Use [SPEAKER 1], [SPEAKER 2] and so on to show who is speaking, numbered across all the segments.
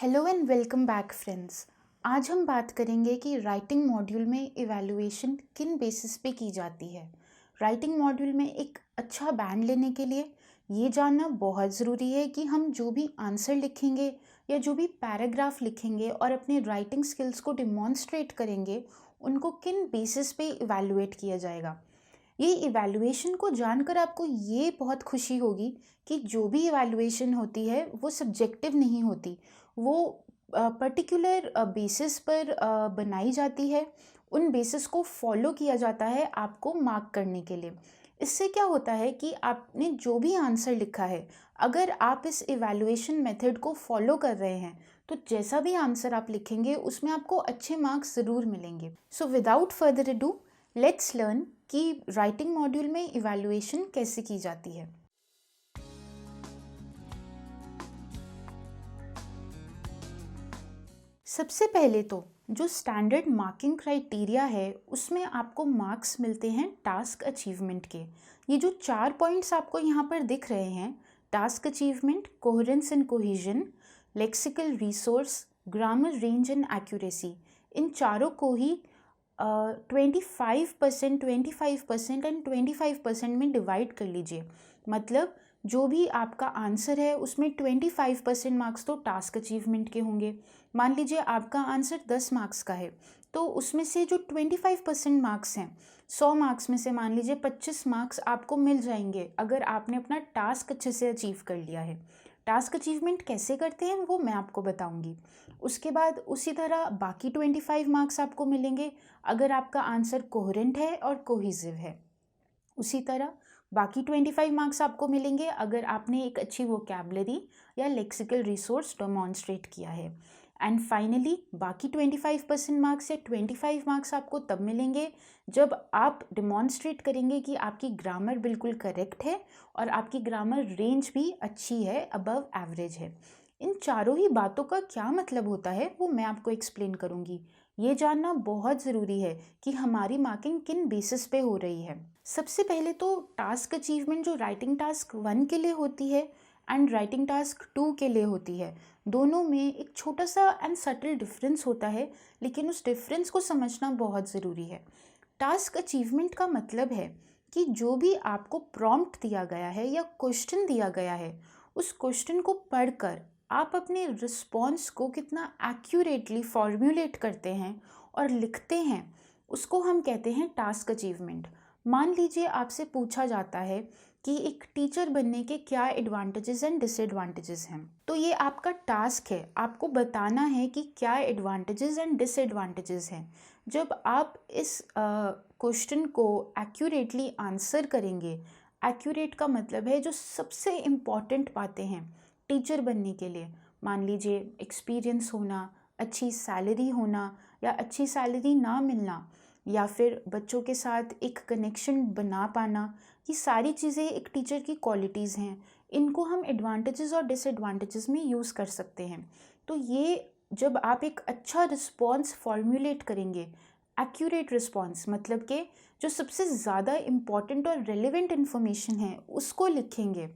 [SPEAKER 1] Hello and welcome back friends. आज हम बात करेंगे कि राइटिंग मॉड्यूल में इवैल्यूएशन किन बेसिस पे की जाती है। राइटिंग मॉड्यूल में एक अच्छा बैंड लेने के लिए ये जानना बहुत ज़रूरी है कि हम जो भी आंसर लिखेंगे या जो भी पैराग्राफ लिखेंगे और अपने राइटिंग स्किल्स को डिमॉन्स्ट्रेट करेंगे, उनको किन बेसिस पे इवैल्यूएट किया जाएगा। ये इवैल्यूएशन को जानकर आपको ये बहुत खुशी होगी कि जो भी इवैल्यूएशन होती है वो सब्जेक्टिव नहीं होती, वो पर्टिकुलर बेसिस पर बनाई जाती है। उन बेसिस को फॉलो किया जाता है आपको मार्क करने के लिए। इससे क्या होता है कि आपने जो भी आंसर लिखा है, अगर आप इस इवैल्यूएशन मेथड को फॉलो कर रहे हैं तो जैसा भी आंसर आप लिखेंगे उसमें आपको अच्छे मार्क्स ज़रूर मिलेंगे। So without further ado let's learn कि राइटिंग मॉड्यूल में इवैल्यूएशन कैसे की जाती है। सबसे पहले तो जो स्टैंडर्ड मार्किंग क्राइटेरिया है उसमें आपको मार्क्स मिलते हैं टास्क अचीवमेंट के। ये जो 4 पॉइंट्स आपको यहाँ पर दिख रहे हैं, task achievement, coherence and cohesion, lexical resource, grammar range and accuracy, इन चारों को ही 25%, 25% एंड 25% में डिवाइड कर लीजिए। मतलब जो भी आपका आंसर है उसमें 25% मार्क्स तो टास्क अचीवमेंट के होंगे। मान लीजिए आपका आंसर 10 मार्क्स का है, तो उसमें से जो 25% मार्क्स हैं, 100 मार्क्स में से मान लीजिए 25 मार्क्स आपको मिल जाएंगे अगर आपने अपना टास्क अच्छे से अचीव कर लिया है। टास्क अचीवमेंट कैसे करते हैं वो मैं आपको बताऊंगी। उसके बाद उसी तरह बाकी 25 मार्क्स आपको मिलेंगे अगर आपका आंसर कोहेरेंट है और कोहेसिव है। उसी तरह बाकी 25 मार्क्स आपको मिलेंगे अगर आपने एक अच्छी वोकैबुलरी या लेक्सिकल रिसोर्स डेमॉन्स्ट्रेट किया है। एंड फाइनली बाकी 25% मार्क्स या 25 मार्क्स आपको तब मिलेंगे जब आप डिमॉन्स्ट्रेट करेंगे कि आपकी ग्रामर बिल्कुल करेक्ट है और आपकी ग्रामर रेंज भी अच्छी है, अबव एवरेज है। इन चारों ही बातों का क्या मतलब होता है वो मैं आपको एक्सप्लेन करूँगी। ये जानना बहुत ज़रूरी है कि हमारी मार्किंग किन बेसिस पे हो रही है। सबसे पहले तो टास्क अचीवमेंट जो राइटिंग टास्क 1 के लिए होती है एंड राइटिंग टास्क 2 के लिए होती है, दोनों में एक छोटा सा एंड सटल डिफरेंस होता है, लेकिन उस डिफरेंस को समझना बहुत ज़रूरी है। टास्क अचीवमेंट का मतलब है कि जो भी आपको प्रॉम्प्ट दिया गया है या क्वेश्चन दिया गया है, उस क्वेश्चन को पढ़कर आप अपने रिस्पॉन्स को कितना एक्यूरेटली फॉर्म्युलेट करते हैं और लिखते हैं, उसको हम कहते हैं टास्क अचीवमेंट। मान लीजिए आपसे पूछा जाता है कि एक टीचर बनने के क्या एडवांटेजेस एंड डिसएडवांटेजेस हैं, तो ये आपका टास्क है, आपको बताना है कि क्या एडवांटेजेस एंड डिसएडवांटेजेस हैं। जब आप इस क्वेश्चन को एक्यूरेटली आंसर करेंगे, एक्यूरेट का मतलब है जो सबसे इम्पॉर्टेंट बातें हैं टीचर बनने के लिए, मान लीजिए एक्सपीरियंस होना, अच्छी सैलरी होना या अच्छी सैलरी ना मिलना, या फिर बच्चों के साथ एक कनेक्शन बना पाना, ये सारी चीज़ें एक टीचर की क्वालिटीज़ हैं। इनको हम एडवांटेजेस और डिसएडवांटेजेस में यूज़ कर सकते हैं। तो ये जब आप एक अच्छा रिस्पॉन्स फॉर्म्युलेट करेंगे, एक्यूरेट रिस्पॉन्स मतलब कि जो सबसे ज़्यादा इम्पॉर्टेंट और रेलिवेंट इन्फॉर्मेशन है उसको लिखेंगे,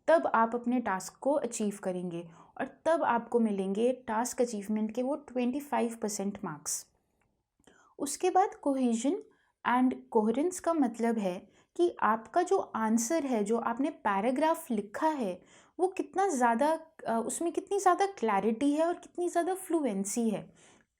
[SPEAKER 1] तब आप अपने टास्क को अचीव करेंगे और तब आपको मिलेंगे टास्क अचीवमेंट के वो 25% मार्क्स। उसके बाद कोहेजन एंड कोहेरेंस का मतलब है कि आपका जो आंसर है, जो आपने पैराग्राफ लिखा है, वो कितना ज़्यादा उसमें कितनी ज़्यादा क्लैरिटी है और कितनी ज़्यादा फ्लुएंसी है।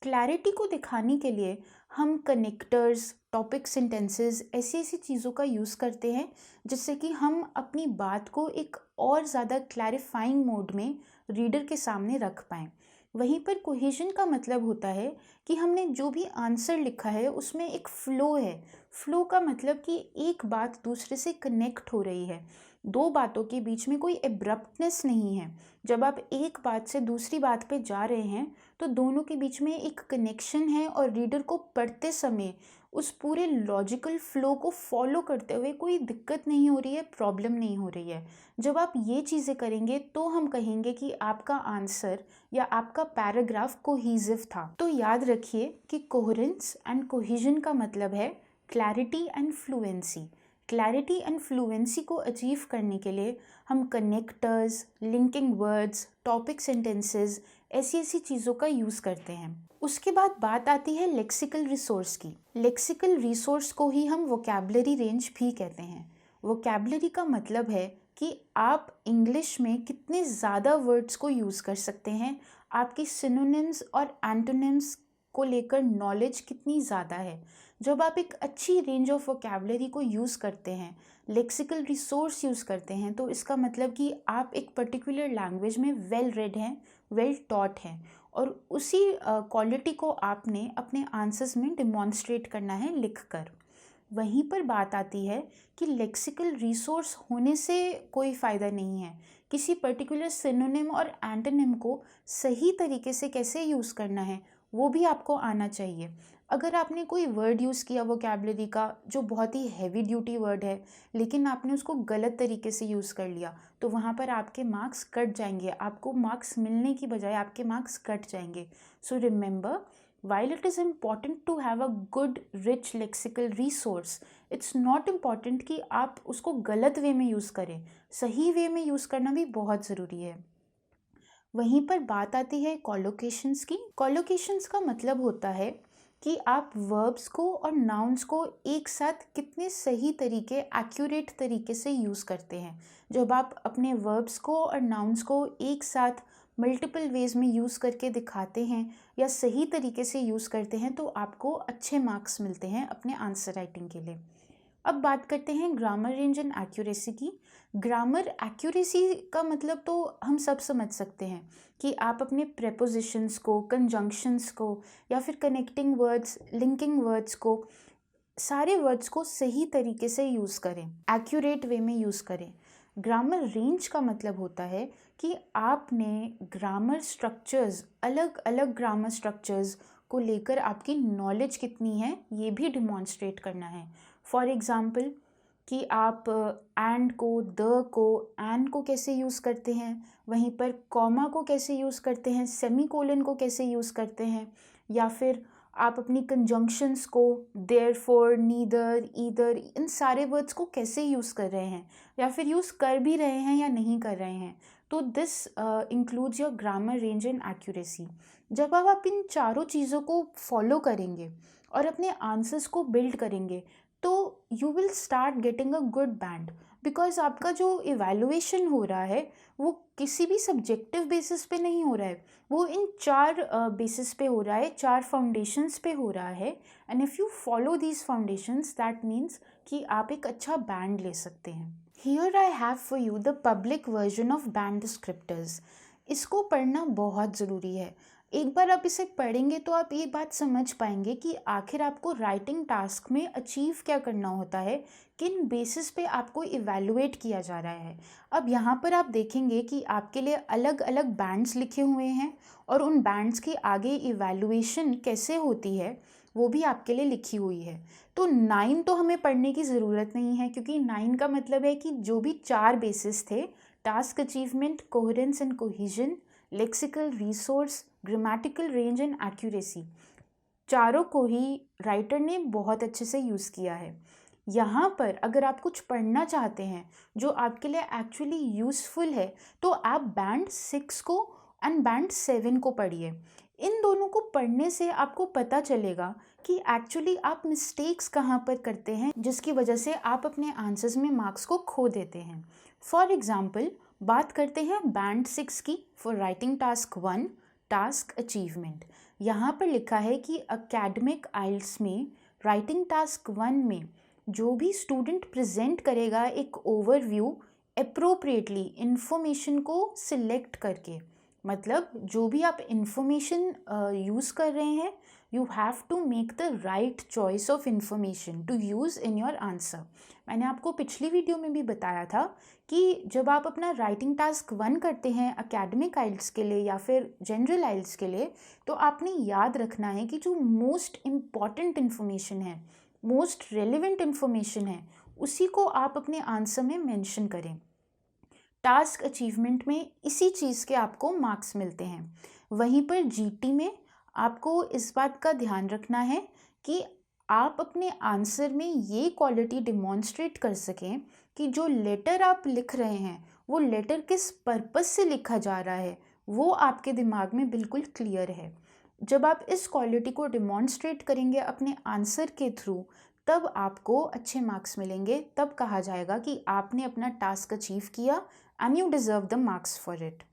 [SPEAKER 1] क्लैरिटी को दिखाने के लिए हम कनेक्टर्स, टॉपिक सेंटेंसेस, ऐसी ऐसी चीज़ों का यूज़ करते हैं जिससे कि हम अपनी बात को एक और ज़्यादा क्लैरिफाइंग मोड में रीडर के सामने रख पाएँ। वहीं पर कोहेजन का मतलब होता है कि हमने जो भी आंसर लिखा है उसमें एक फ़्लो है। फ़्लो का मतलब कि एक बात दूसरे से कनेक्ट हो रही है, दो बातों के बीच में कोई एब्रप्टनेस नहीं है। जब आप एक बात से दूसरी बात पे जा रहे हैं तो दोनों के बीच में एक कनेक्शन है और रीडर को पढ़ते समय उस पूरे लॉजिकल फ़्लो को फॉलो करते हुए कोई दिक्कत नहीं हो रही है, प्रॉब्लम नहीं हो रही है। जब आप ये चीज़ें करेंगे तो हम कहेंगे कि आपका आंसर या आपका पैराग्राफ कोहेसिव था। तो याद रखिए कि कोहेरेंस एंड कोहेजन का मतलब है clarity and fluency. Clarity and fluency को अचीव करने के लिए हम connectors, linking words, topic sentences ऐसी चीज़ों का यूज़ करते हैं। उसके बाद बात आती है लेक्सिकल रिसोर्स की। लेक्सिकल रिसोर्स को ही हम वोकैबुलरी रेंज भी कहते हैं। वोकैबुलरी का मतलब है कि आप इंग्लिश में कितने ज़्यादा वर्ड्स को यूज़ कर सकते हैं, आपकी सिनोनिम्स और एंटोनिम्स को लेकर नॉलेज कितनी ज़्यादा है। जब आप एक अच्छी रेंज ऑफ वोकैबुलरी को यूज़ करते हैं, लेक्सिकल रिसोर्स यूज़ करते हैं, तो इसका मतलब कि आप एक पर्टिकुलर लैंग्वेज में वेल रेड हैं, वेल टॉट हैं, और उसी क्वालिटी को आपने अपने आंसर्स में डिमॉन्स्ट्रेट करना है लिखकर। वहीं पर बात आती है कि लेक्सिकल रिसोर्स होने से कोई फ़ायदा नहीं है। किसी पर्टिकुलर सिनोनिम और एंटोनिम को सही तरीके से कैसे यूज़ करना है वो भी आपको आना चाहिए। अगर आपने कोई वर्ड यूज़ किया वोकैबुलरी का जो बहुत ही हैवी ड्यूटी वर्ड है, लेकिन आपने उसको गलत तरीके से यूज़ कर लिया, तो वहाँ पर आपके मार्क्स कट जाएंगे। आपको मार्क्स मिलने की बजाय आपके मार्क्स कट जाएंगे। So remember, while it is important to have a good rich lexical resource, it's not important कि आप उसको गलत वे में यूज़ करें। सही वे में यूज़ करना भी बहुत ज़रूरी है। वहीं पर बात आती है कॉलोकेशंस की। कॉलोकेशंस का मतलब होता है कि आप वर्ब्स को और नाउन्स को एक साथ कितने सही तरीके, एक्यूरेट तरीके से यूज़ करते हैं। जब आप अपने वर्ब्स को और नाउन्स को एक साथ मल्टीपल वेज में यूज़ करके दिखाते हैं या सही तरीके से यूज़ करते हैं, तो आपको अच्छे मार्क्स मिलते हैं अपने आंसर राइटिंग के लिए। अब बात करते हैं ग्रामर रेंज एंड एक्यूरेसी की। ग्रामर एक्यूरेसी का मतलब तो हम सब समझ सकते हैं कि आप अपने प्रेपोजिशंस को, कंजंक्शंस को या फिर कनेक्टिंग वर्ड्स, लिंकिंग वर्ड्स को, सारे वर्ड्स को सही तरीके से यूज़ करें, एक्यूरेट वे में यूज़ करें। ग्रामर रेंज का मतलब होता है कि आपने ग्रामर स्ट्रक्चर्स, अलग अलग ग्रामर स्ट्रक्चर्स को लेकर आपकी नॉलेज कितनी है ये भी डिमॉन्स्ट्रेट करना है। फॉर एग्ज़ाम्पल कि आप एंड को, द को, एंड को कैसे यूज़ करते हैं, वहीं पर कॉमा को कैसे यूज़ करते हैं, सेमीकोलन को कैसे यूज़ करते हैं, या फिर आप अपनी कंजंक्शंस को देयरफॉर, नीदर, ईदर, इन सारे वर्ड्स को कैसे यूज़ कर रहे हैं, या फिर यूज़ कर भी रहे हैं या नहीं कर रहे हैं। तो this includes your grammar range and accuracy. जब आप इन चारों चीज़ों को फॉलो करेंगे और अपने आंसर्स को बिल्ड करेंगे, तो you will start getting a good band. Because आपका जो इवैल्यूएशन हो रहा है वो किसी भी सब्जेक्टिव बेसिस पे नहीं हो रहा है, वो इन चार बेसिस पे हो रहा है, चार फाउंडेशंस पे हो रहा है। And if you follow these foundations, that means कि आप एक अच्छा बैंड ले सकते हैं। Here I have for you the public version of band descriptors. इसको पढ़ना बहुत ज़रूरी है। एक बार आप इसे पढ़ेंगे तो आप ये बात समझ पाएंगे कि आखिर आपको राइटिंग टास्क में अचीव क्या करना होता है, किन बेसिस पे आपको इवैल्यूएट किया जा रहा है। अब यहाँ पर आप देखेंगे कि आपके लिए अलग अलग बैंड्स लिखे हुए हैं और उन बैंड्स के आगे इवैल्यूएशन कैसे होती है वो भी आपके लिए लिखी हुई है। तो 9 तो हमें पढ़ने की ज़रूरत नहीं है, क्योंकि 9 का मतलब है कि जो भी 4 बेसिस थे, task achievement, coherence and cohesion, lexical resource, grammatical range and accuracy, चारों को ही राइटर ने बहुत अच्छे से यूज़ किया है। यहाँ पर अगर आप कुछ पढ़ना चाहते हैं जो आपके लिए एक्चुअली यूज़फुल है, तो आप बैंड 6 को एंड बैंड 7 को पढ़िए। इन दोनों को पढ़ने से आपको पता चलेगा कि एक्चुअली आप मिस्टेक्स कहाँ पर करते हैं, जिसकी वजह से आप अपने आंसर्स में मार्क्स को खो देते हैं। फॉर एग्ज़ाम्पल बात करते हैं बैंड 6 की, for writing task 1, task achievement. यहाँ पर लिखा है कि एकेडमिक आइल्स में राइटिंग टास्क 1 में जो भी स्टूडेंट प्रेजेंट करेगा एक ओवरव्यू अप्रोप्रिएटली इंफॉर्मेशन को सिलेक्ट करके, मतलब जो भी आप इंफॉर्मेशन यूज़ कर रहे हैं, you have to make the right choice of information to use in your answer. मैंने आपको पिछली वीडियो में भी बताया था कि जब आप अपना राइटिंग टास्क 1 करते हैं एकेडमिक आइल्स के लिए या फिर जनरल आइल्स के लिए, तो आपने याद रखना है कि जो मोस्ट इम्पॉर्टेंट इन्फॉर्मेशन है, मोस्ट रेलिवेंट इन्फॉर्मेशन है, उसी को आप अपने आंसर में मेंशन करें। टास्क अचीवमेंट में इसी चीज़ के आपको मार्क्स मिलते हैं। वहीं पर जीटी में आपको इस बात का ध्यान रखना है कि आप अपने आंसर में ये क्वालिटी डिमॉन्स्ट्रेट कर सकें कि जो लेटर आप लिख रहे हैं वो लेटर किस पर्पस से लिखा जा रहा है वो आपके दिमाग में बिल्कुल क्लियर है। जब आप इस क्वालिटी को डिमॉन्स्ट्रेट करेंगे अपने आंसर के थ्रू, तब आपको अच्छे मार्क्स मिलेंगे, तब कहा जाएगा कि आपने अपना टास्क अचीव किया and you deserve the marks for it.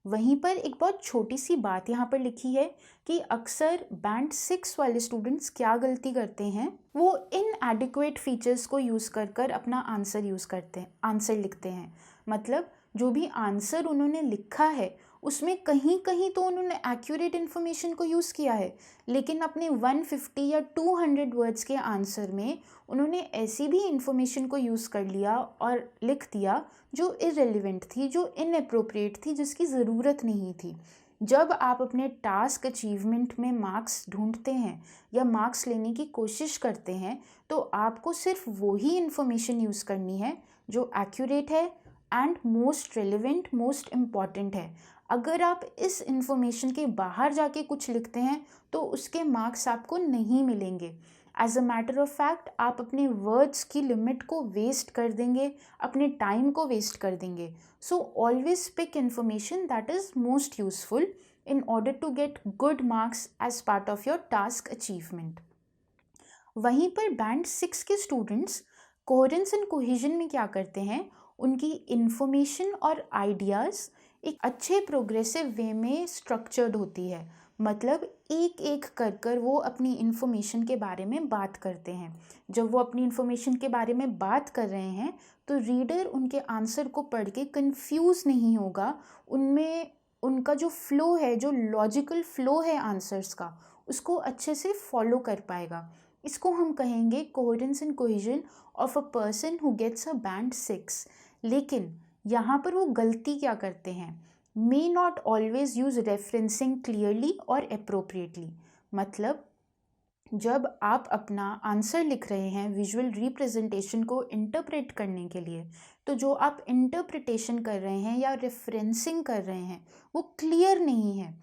[SPEAKER 1] वहीं पर एक बहुत छोटी सी बात यहाँ पर लिखी है कि अक्सर बैंड 6 वाले स्टूडेंट्स क्या गलती करते हैं, वो इनएडिक्वेट फीचर्स को यूज़ कर कर अपना आंसर यूज़ करते हैं, आंसर लिखते हैं। मतलब जो भी आंसर उन्होंने लिखा है उसमें कहीं कहीं तो उन्होंने एक्यूरेट इन्फॉर्मेशन को यूज़ किया है, लेकिन अपने 150 या 200 वर्ड्स के आंसर में उन्होंने ऐसी भी इंफॉर्मेशन को यूज़ कर लिया और लिख दिया जो इररिलेवेंट थी, जो इनअप्रोप्रिएट थी, जिसकी ज़रूरत नहीं थी। जब आप अपने टास्क अचीवमेंट में मार्क्स ढूंढते हैं या मार्क्स लेने की कोशिश करते हैं, तो आपको सिर्फ वही इन्फॉर्मेशन यूज़ करनी है जो एक्यूरेट है and most relevant, most important है। अगर आप इस इंफॉर्मेशन के बाहर जाके कुछ लिखते हैं तो उसके मार्क्स आपको नहीं मिलेंगे। As a matter of fact आप अपने वर्ड्स की लिमिट को वेस्ट कर देंगे, अपने टाइम को वेस्ट कर देंगे। So always pick information that is most useful in order to get good marks as part of your task achievement. वहीं पर बैंड 6 के स्टूडेंट्स कोहेरेंस एंड कोहेजन में क्या करते हैं, उनकी इंफॉर्मेशन और आइडियाज़ एक अच्छे प्रोग्रेसिव वे में स्ट्रक्चर्ड होती है। मतलब एक एक कर कर वो अपनी इन्फॉर्मेशन के बारे में बात करते हैं। जब वो अपनी इन्फॉर्मेशन के बारे में बात कर रहे हैं तो रीडर उनके आंसर को पढ़ के कंफ्यूज नहीं होगा, उनमें उनका जो फ्लो है, जो लॉजिकल फ्लो है आंसर्स का, उसको अच्छे से फॉलो कर पाएगा। इसको हम कहेंगे coherence and cohesion of a person who gets a band 6। लेकिन यहाँ पर वो गलती क्या करते हैं, may not always use referencing clearly और अप्रोप्रिएटली। मतलब जब आप अपना आंसर लिख रहे हैं विजुअल रिप्रेजेंटेशन को इंटरप्रेट करने के लिए, तो जो आप इंटरप्रिटेशन कर रहे हैं या रेफरेंसिंग कर रहे हैं वो क्लियर नहीं है।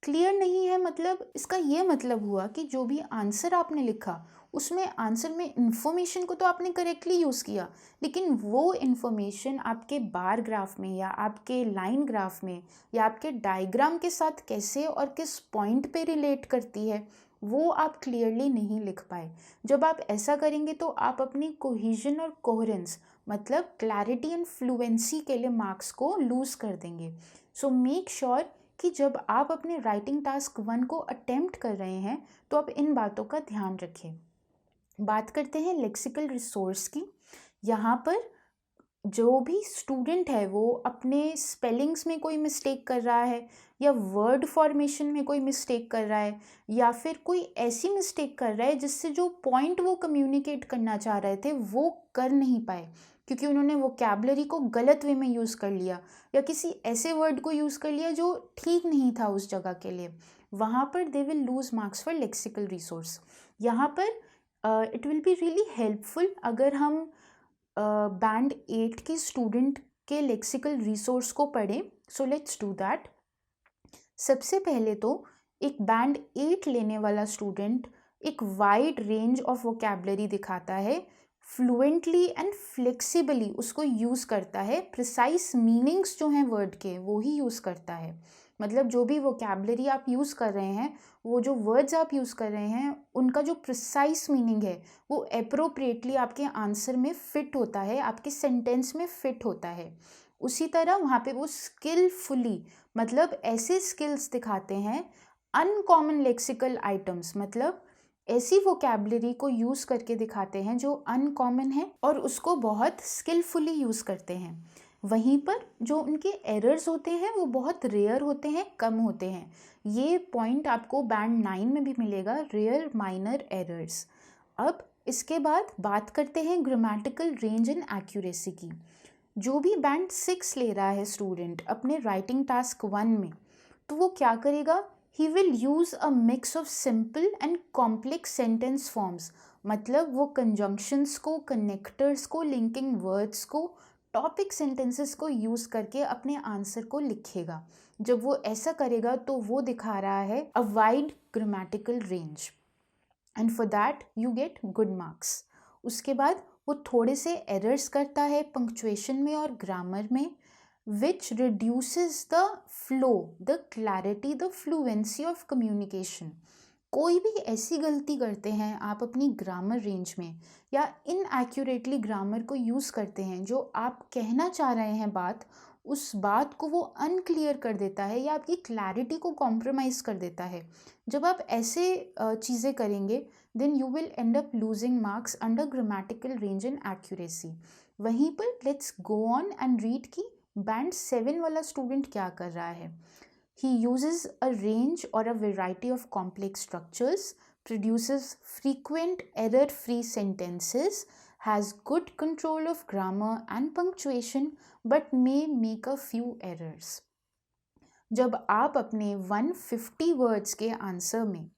[SPEAKER 1] क्लियर नहीं है मतलब इसका ये मतलब हुआ कि जो भी आंसर आपने लिखा उसमें आंसर में इंफॉर्मेशन को तो आपने करेक्टली यूज़ किया, लेकिन वो इंफॉर्मेशन आपके बार ग्राफ में या आपके लाइन ग्राफ में या आपके डायग्राम के साथ कैसे और किस पॉइंट पे रिलेट करती है वो आप क्लियरली नहीं लिख पाए। जब आप ऐसा करेंगे तो आप अपनी कोहेजन और कोहेरेंस मतलब क्लैरिटी एंड फ्लुएंसी के लिए मार्क्स को लूज़ कर देंगे। सो मेक श्योर कि जब आप अपने राइटिंग टास्क 1 को अटेम्प्ट कर रहे हैं तो आप इन बातों का ध्यान रखें। बात करते हैं लेक्सिकल रिसोर्स की। यहाँ पर जो भी स्टूडेंट है वो अपने स्पेलिंग्स में कोई मिस्टेक कर रहा है या वर्ड फॉर्मेशन में कोई मिस्टेक कर रहा है या फिर कोई ऐसी मिस्टेक कर रहा है जिससे जो पॉइंट वो कम्युनिकेट करना चाह रहे थे वो कर नहीं पाए, क्योंकि उन्होंने वोकैबुलरी को गलत वे में यूज़ कर लिया या किसी ऐसे वर्ड को यूज़ कर लिया जो ठीक नहीं था उस जगह के लिए। वहाँ पर they will lose marks for lexical resource. यहाँ पर it will be really helpful अगर हम बैंड 8 के स्टूडेंट के लेक्सिकल रिसोर्स को पढ़ें। So let's do that. सबसे पहले तो एक बैंड 8 लेने वाला स्टूडेंट एक वाइड रेंज ऑफ वोकैबुलरी दिखाता है, फ्लुएंटली एंड फ्लेक्सिबली उसको यूज़ करता है, प्रिसाइज मीनिंग्स जो हैं वर्ड के वो ही यूज़ करता है। मतलब जो भी वोकैबुलरी आप यूज़ कर रहे हैं, वो जो वर्ड्स आप यूज़ कर रहे हैं, उनका जो प्रिसाइज मीनिंग है वो अप्रोप्रिएटली आपके आंसर में फिट होता है, आपके सेंटेंस में फिट होता है। उसी तरह वहाँ पे वो स्किलफुली मतलब ऐसे स्किल्स दिखाते हैं, अनकॉमन लेक्सिकल आइटम्स मतलब ऐसी वोकैबुलरी को यूज़ करके दिखाते हैं जो अनकॉमन है और उसको बहुत स्किलफुली यूज़ करते हैं। वहीं पर जो उनके एरर्स होते हैं वो बहुत रेयर होते हैं, कम होते हैं। ये पॉइंट आपको बैंड 9 में भी मिलेगा, रेयर माइनर एरर्स। अब इसके बाद बात करते हैं ग्रामेटिकल रेंज एंड एक्यूरेसी की। जो भी बैंड 6 ले रहा है स्टूडेंट अपने राइटिंग टास्क 1 में, तो वो क्या करेगा, he will use a mix of simple and complex sentence forms. मतलब वो कंजंक्शंस को, कनेक्टर्स को, लिंकिंग वर्ड्स को, टॉपिक सेंटेंसेस को यूज़ करके अपने आंसर को लिखेगा। जब वो ऐसा करेगा तो वो दिखा रहा है a wide grammatical range. And for that you get good marks. उसके बाद वो थोड़े से एरर्स करता है पंक्चुएशन में और ग्रामर में, which reduces the flow, the clarity, the fluency of communication. कोई भी ऐसी गलती करते हैं आप अपनी ग्रामर रेंज में, या इनएक्यूरेटली ग्रामर को यूज़ करते हैं, जो आप कहना चाह रहे हैं बात, उस बात को वो अनक्लियर कर देता है या आपकी क्लैरिटी को कॉम्प्रोमाइज़ कर देता है। जब आप ऐसे चीज़ें करेंगे, then you will end up losing marks under grammatical range and accuracy. वहीं पर let's go on and read की बैंड 7 वाला स्टूडेंट क्या कर रहा है। He uses a range or a variety of complex structures, produces frequent error-free sentences, has good control of grammar and punctuation, but may make a few errors. जब आप अपने 150 words के आंसर में,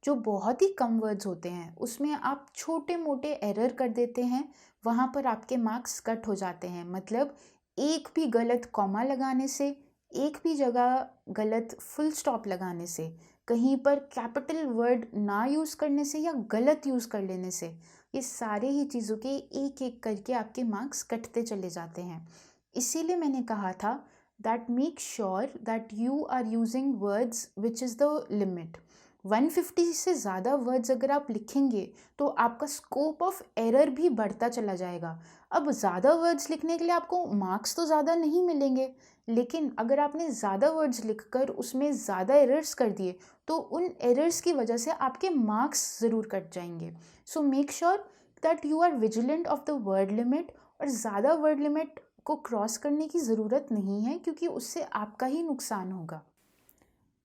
[SPEAKER 1] जो बहुत ही कम वर्ड्स होते हैं, उसमें आप छोटे मोटे एरर कर देते हैं, वहाँ पर आपके मार्क्स कट हो जाते हैं। मतलब एक भी गलत कॉमा लगाने से, एक भी जगह गलत फुल स्टॉप लगाने से, कहीं पर कैपिटल वर्ड ना यूज़ करने से या गलत यूज़ कर लेने से, ये सारे ही चीज़ों के एक एक करके आपके मार्क्स कटते चले जाते हैं। इसीलिए मैंने कहा था that make sure that you are using words which is the limit. 150 से ज़्यादा वर्ड्स अगर आप लिखेंगे तो आपका स्कोप ऑफ एरर भी बढ़ता चला जाएगा। अब ज़्यादा वर्ड्स लिखने के लिए आपको मार्क्स तो ज़्यादा नहीं मिलेंगे, लेकिन अगर आपने ज़्यादा वर्ड्स लिखकर उसमें ज़्यादा एरर्स कर दिए तो उन एरर्स की वजह से आपके मार्क्स ज़रूर कट जाएंगे। So make sure that you are vigilant of the word limit, और ज़्यादा वर्ड लिमिट को क्रॉस करने की ज़रूरत नहीं है, क्योंकि उससे आपका ही नुकसान होगा।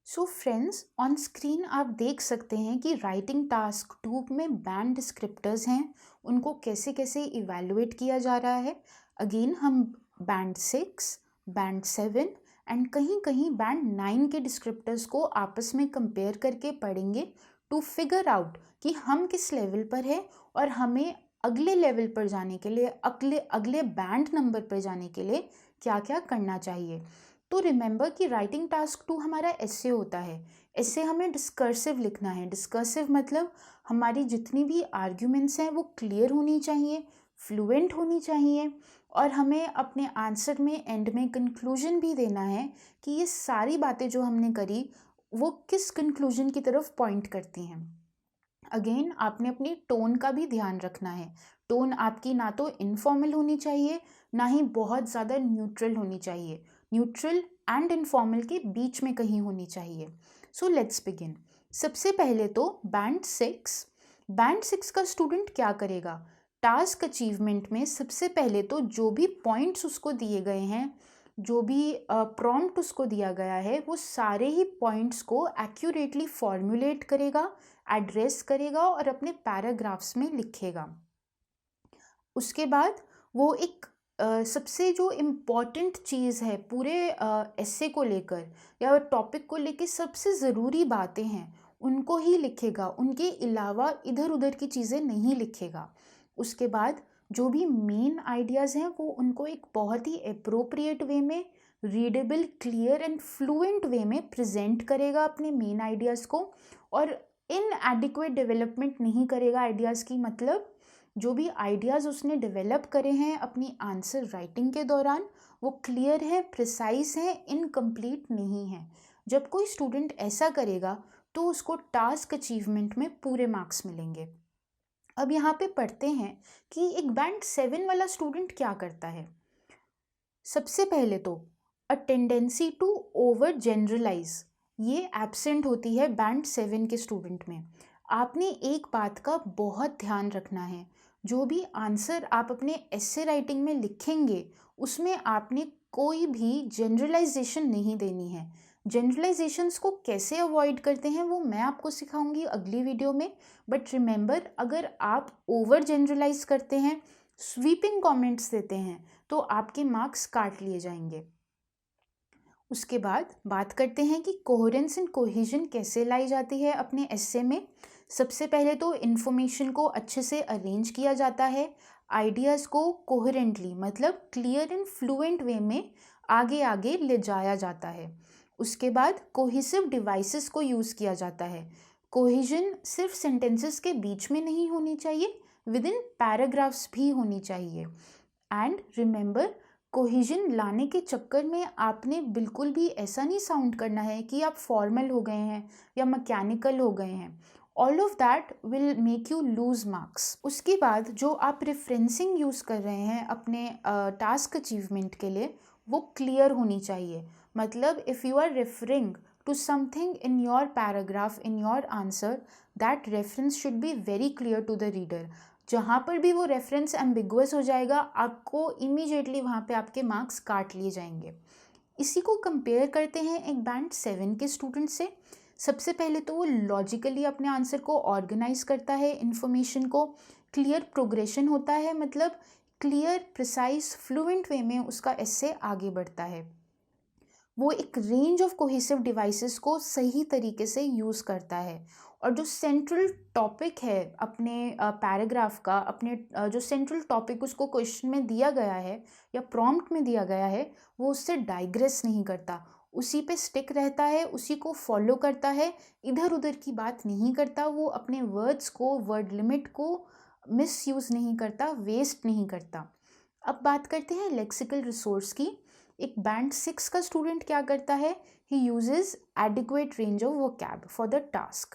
[SPEAKER 1] सो फ्रेंड्स, ऑन स्क्रीन आप देख सकते हैं कि राइटिंग टास्क 2 में बैंड डिस्क्रिप्टर्स हैं, उनको कैसे कैसे इवैल्यूएट किया जा रहा है। अगेन हम बैंड 6, बैंड 7 एंड कहीं कहीं बैंड 9 के डिस्क्रिप्टर्स को आपस में कंपेयर करके पढ़ेंगे टू फिगर आउट कि हम किस लेवल पर है और हमें अगले लेवल पर जाने के लिए, अगले अगले बैंड नंबर पर जाने के लिए क्या क्या करना चाहिए। तो रिमेंबर कि राइटिंग टास्क 2 हमारा एसे होता है। एसे हमें डिस्कर्सिव लिखना है। डिस्कर्सिव मतलब हमारी जितनी भी आर्ग्यूमेंट्स हैं वो क्लियर होनी चाहिए, फ्लुएंट होनी चाहिए, और हमें अपने आंसर में एंड में कंक्लूजन भी देना है कि ये सारी बातें जो हमने करी वो किस कंक्लूजन की तरफ पॉइंट करती हैं। अगेन आपने अपनी टोन का भी ध्यान रखना है। टोन आपकी ना तो इनफॉर्मल होनी चाहिए, ना ही बहुत ज़्यादा न्यूट्रल होनी चाहिए। न्यूट्रल एंड इनफॉर्मल के बीच में कहीं होनी चाहिए। So let's begin. सबसे पहले तो बैंड 6 का स्टूडेंट क्या करेगा। टास्क अचीवमेंट में सबसे पहले तो जो भी पॉइंट्स उसको दिए गए हैं, जो भी प्रॉम्प्ट उसको दिया गया है, वो सारे ही पॉइंट्स को एक्यूरेटली फॉर्मुलेट करेगा, एड्रेस करेगा और अपने पैराग्राफ्स में लिखेगा। उसके बाद वो एक सबसे जो इम्पॉर्टेंट चीज़ है पूरे एसे को लेकर या टॉपिक को लेकर, सबसे ज़रूरी बातें हैं उनको ही लिखेगा, उनके अलावा इधर उधर की चीज़ें नहीं लिखेगा। उसके बाद जो भी मेन आइडियाज़ हैं वो उनको एक बहुत ही अप्रोप्रिएट वे में, रीडेबल, क्लियर एंड फ्लुएंट वे में प्रेजेंट करेगा अपने मेन आइडियाज़ को, और इनएडिक्वेट डेवलपमेंट नहीं करेगा आइडियाज़ की। मतलब जो भी आइडियाज़ उसने डेवलप करे हैं अपनी आंसर राइटिंग के दौरान, वो क्लियर है, प्रिसाइज है, इनकम्प्लीट नहीं है। जब कोई स्टूडेंट ऐसा करेगा तो उसको टास्क अचीवमेंट में पूरे मार्क्स मिलेंगे। अब यहाँ पे पढ़ते हैं कि एक बैंड 7 वाला स्टूडेंट क्या करता है। सबसे पहले तो a tendency to overgeneralise, ये एब्सेंट होती है बैंड 7 के स्टूडेंट में। आपने एक बात का बहुत ध्यान रखना है, जो भी आंसर आप अपने एसे राइटिंग में लिखेंगे उसमें आपने कोई भी जनरलाइजेशन नहीं देनी है। जनरलाइजेशंस को कैसे अवॉइड करते हैं वो मैं आपको सिखाऊंगी अगली वीडियो में। बट रिमेंबर, अगर आप ओवर जनरलाइज करते हैं, स्वीपिंग कमेंट्स देते हैं, तो आपके मार्क्स काट लिए जाएंगे। उसके बाद बात करते हैं कि कोहेरेंस एंड कोहेजन कैसे लाई जाती है अपने एसे में। सबसे पहले तो इन्फॉर्मेशन को अच्छे से अरेंज किया जाता है, आइडियाज़ को कोहेरेंटली मतलब क्लियर एंड फ्लुएंट वे में आगे आगे ले जाया जाता है। उसके बाद कोहेसिव डिवाइसेस को यूज़ किया जाता है। कोहेजन सिर्फ सेंटेंसेस के बीच में नहीं होनी चाहिए, विद इन पैराग्राफ्स भी होनी चाहिए। एंड रिमेंबर, कोहेजन लाने के चक्कर में आपने बिल्कुल भी ऐसा नहीं साउंड करना है कि आप फॉर्मल हो गए हैं या मैकेनिकल हो गए हैं। All of that will make you lose marks. उसके बाद जो आप रेफरेंसिंग यूज़ कर रहे हैं अपने टास्क अचीवमेंट के लिए, वो क्लियर होनी चाहिए। मतलब if you are referring to something in your paragraph, in your answer, that reference should be very clear to the reader. जहाँ पर भी वो रेफरेंस एम्बिगुअस हो जाएगा, आपको इमीडिएटली वहाँ पे आपके मार्क्स काट लिए जाएंगे। इसी को कंपेयर करते हैं एक बैंड 7 के स्टूडेंट से। सबसे पहले तो वो लॉजिकली अपने आंसर को ऑर्गेनाइज करता है, इन्फॉर्मेशन को, क्लियर प्रोग्रेशन होता है, मतलब क्लियर, प्रिसाइज, फ्लुएंट वे में उसका एस्से आगे बढ़ता है। वो एक रेंज ऑफ कोहेसिव डिवाइसेस को सही तरीके से यूज़ करता है, और जो सेंट्रल टॉपिक है अपने पैराग्राफ का, अपने जो सेंट्रल टॉपिक उसको क्वेश्चन में दिया गया है या प्रॉम्प्ट में दिया गया है, वो उससे डाइग्रेस नहीं करता, उसी पे स्टिक रहता है, उसी को फॉलो करता है, इधर उधर की बात नहीं करता। वो अपने वर्ड्स को, वर्ड लिमिट को मिस यूज़ नहीं करता, वेस्ट नहीं करता। अब बात करते हैं लेक्सिकल रिसोर्स की। एक बैंड 6 का स्टूडेंट क्या करता है? He uses adequate range of vocab for the task,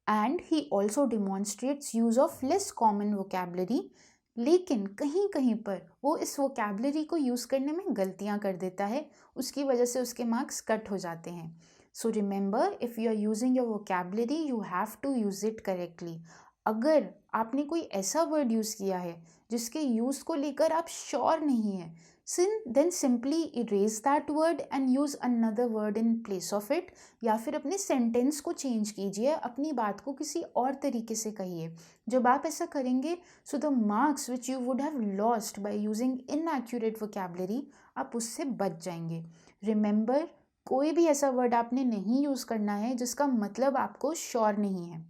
[SPEAKER 1] and he also demonstrates use of less common vocabulary. लेकिन कहीं कहीं पर वो इस वोकैबलरी को यूज़ करने में गलतियाँ कर देता है, उसकी वजह से उसके मार्क्स कट हो जाते हैं। So remember, if you are using your vocabulary, you have to use it correctly. अगर आपने कोई ऐसा वर्ड यूज़ किया है जिसके यूज़ को लेकर आप श्योर नहीं हैं, then simply erase that word and use another word in place of it, या फिर अपने सेंटेंस को चेंज कीजिए, अपनी बात को किसी और तरीके से कहिए। जब आप ऐसा करेंगे, so the marks which you would have lost by using inaccurate vocabulary, आप उससे बच जाएंगे। रिमेंबर, कोई भी ऐसा वर्ड आपने नहीं यूज़ करना है जिसका मतलब आपको श्योर नहीं है।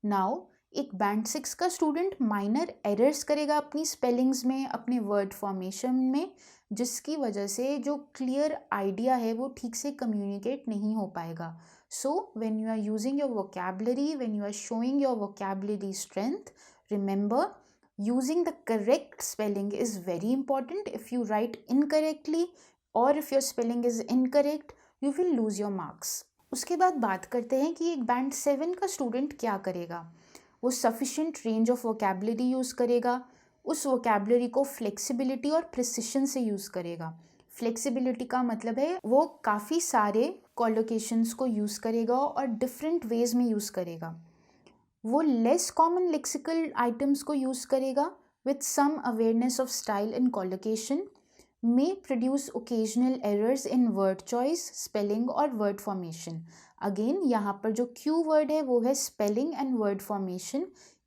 [SPEAKER 1] नाउ एक बैंड 6 का स्टूडेंट माइनर एरर्स करेगा अपनी स्पेलिंग्स में, अपने वर्ड फॉर्मेशन में, जिसकी वजह से जो क्लियर आइडिया है वो ठीक से कम्युनिकेट नहीं हो पाएगा। So when you are using your vocabulary, when you are showing your vocabulary strength, remember, using the correct spelling is very important. If you write incorrectly or if your spelling is incorrect, you will lose your marks. उसके बाद बात करते हैं कि एक band 7 का student क्या करेगा। वो sufficient range of vocabulary use करेगा, उस वोकैबुलरी को फ्लेक्सिबिलिटी और प्रिसिशन से यूज़ करेगा। फ्लेक्सिबिलिटी का मतलब है वो काफ़ी सारे कॉलोकेशंस को यूज़ करेगा और डिफरेंट वेज में यूज़ करेगा। वो लेस कॉमन लेक्सिकल आइटम्स को यूज़ करेगा with some awareness of style and collocation, may produce occasional errors in word choice, spelling और word formation. Again, यहाँ पर जो Q word है वो है spelling and word formation.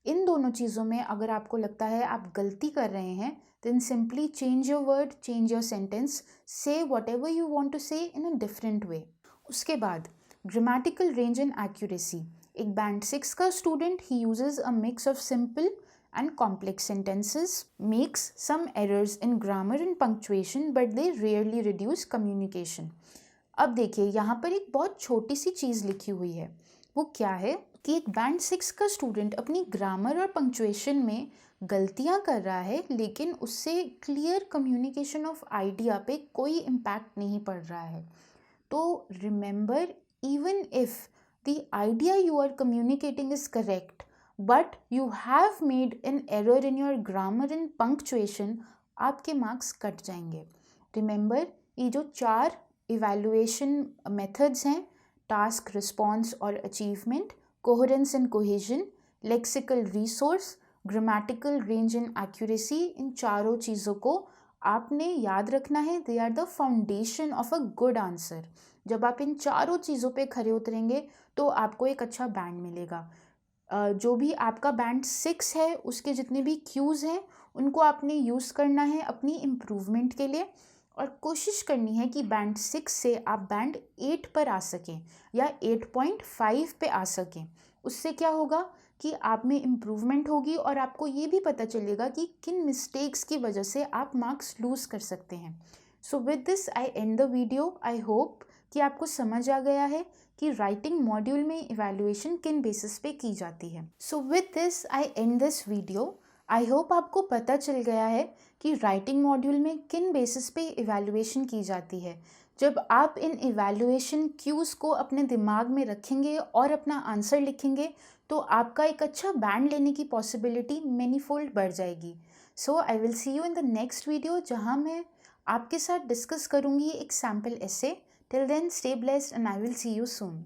[SPEAKER 1] इन दोनों चीज़ों में अगर आपको लगता है आप गलती कर रहे हैं, then simply change your word, change your sentence, say whatever you want to say in a different way. उसके बाद grammatical range and accuracy. एक band 6 का student, he uses a mix of simple and complex sentences, makes some errors in grammar and punctuation, but they rarely reduce communication. अब देखिए यहाँ पर एक बहुत छोटी सी चीज़ लिखी हुई है। वो क्या है कि एक बैंड 6 का स्टूडेंट अपनी ग्रामर और पंक्चुएशन में गलतियाँ कर रहा है, लेकिन उससे क्लियर कम्युनिकेशन ऑफ आइडिया पे कोई इम्पैक्ट नहीं पड़ रहा है। तो remember, even if the idea you are communicating is correct, but you have made an error in your grammar and punctuation, आपके मार्क्स कट जाएंगे। रिमेंबर, ये जो 4 इवैल्यूएशन मेथड्स हैं, टास्क, रिस्पॉन्स और achievement, coherence and cohesion, lexical resource, grammatical range and accuracy, इन चारों चीज़ों को आपने याद रखना है। They are the foundation of a good answer. जब आप इन चारों चीज़ों पे खरे उतरेंगे तो आपको एक अच्छा बैंड मिलेगा। जो भी आपका बैंड 6 है उसके जितने भी क्यूज़ हैं उनको आपने यूज़ करना है अपनी इम्प्रूवमेंट के लिए, और कोशिश करनी है कि बैंड 6 से आप बैंड 8 पर आ सकें या 8.5 पे आ सकें। उससे क्या होगा कि आप में इम्प्रूवमेंट होगी और आपको ये भी पता चलेगा कि किन मिस्टेक्स की वजह से आप मार्क्स लूज़ कर सकते हैं। So with this I and the video. I hope कि आपको समझ आ गया है कि राइटिंग मॉड्यूल में इवैल्यूएशन किन बेसिस पे की जाती है। So with this I and this video. I hope आपको पता चल गया है कि राइटिंग मॉड्यूल में किन बेसिस पे इवैल्यूएशन की जाती है। जब आप इन इवैल्यूएशन क्यूज़ को अपने दिमाग में रखेंगे और अपना आंसर लिखेंगे तो आपका एक अच्छा बैंड लेने की पॉसिबिलिटी मैनीफोल्ड बढ़ जाएगी। So I will see you in the next video, जहाँ मैं आपके साथ डिस्कस करूँगी एक सैम्पल ऐसे। Till then stay blessed and I will see you soon.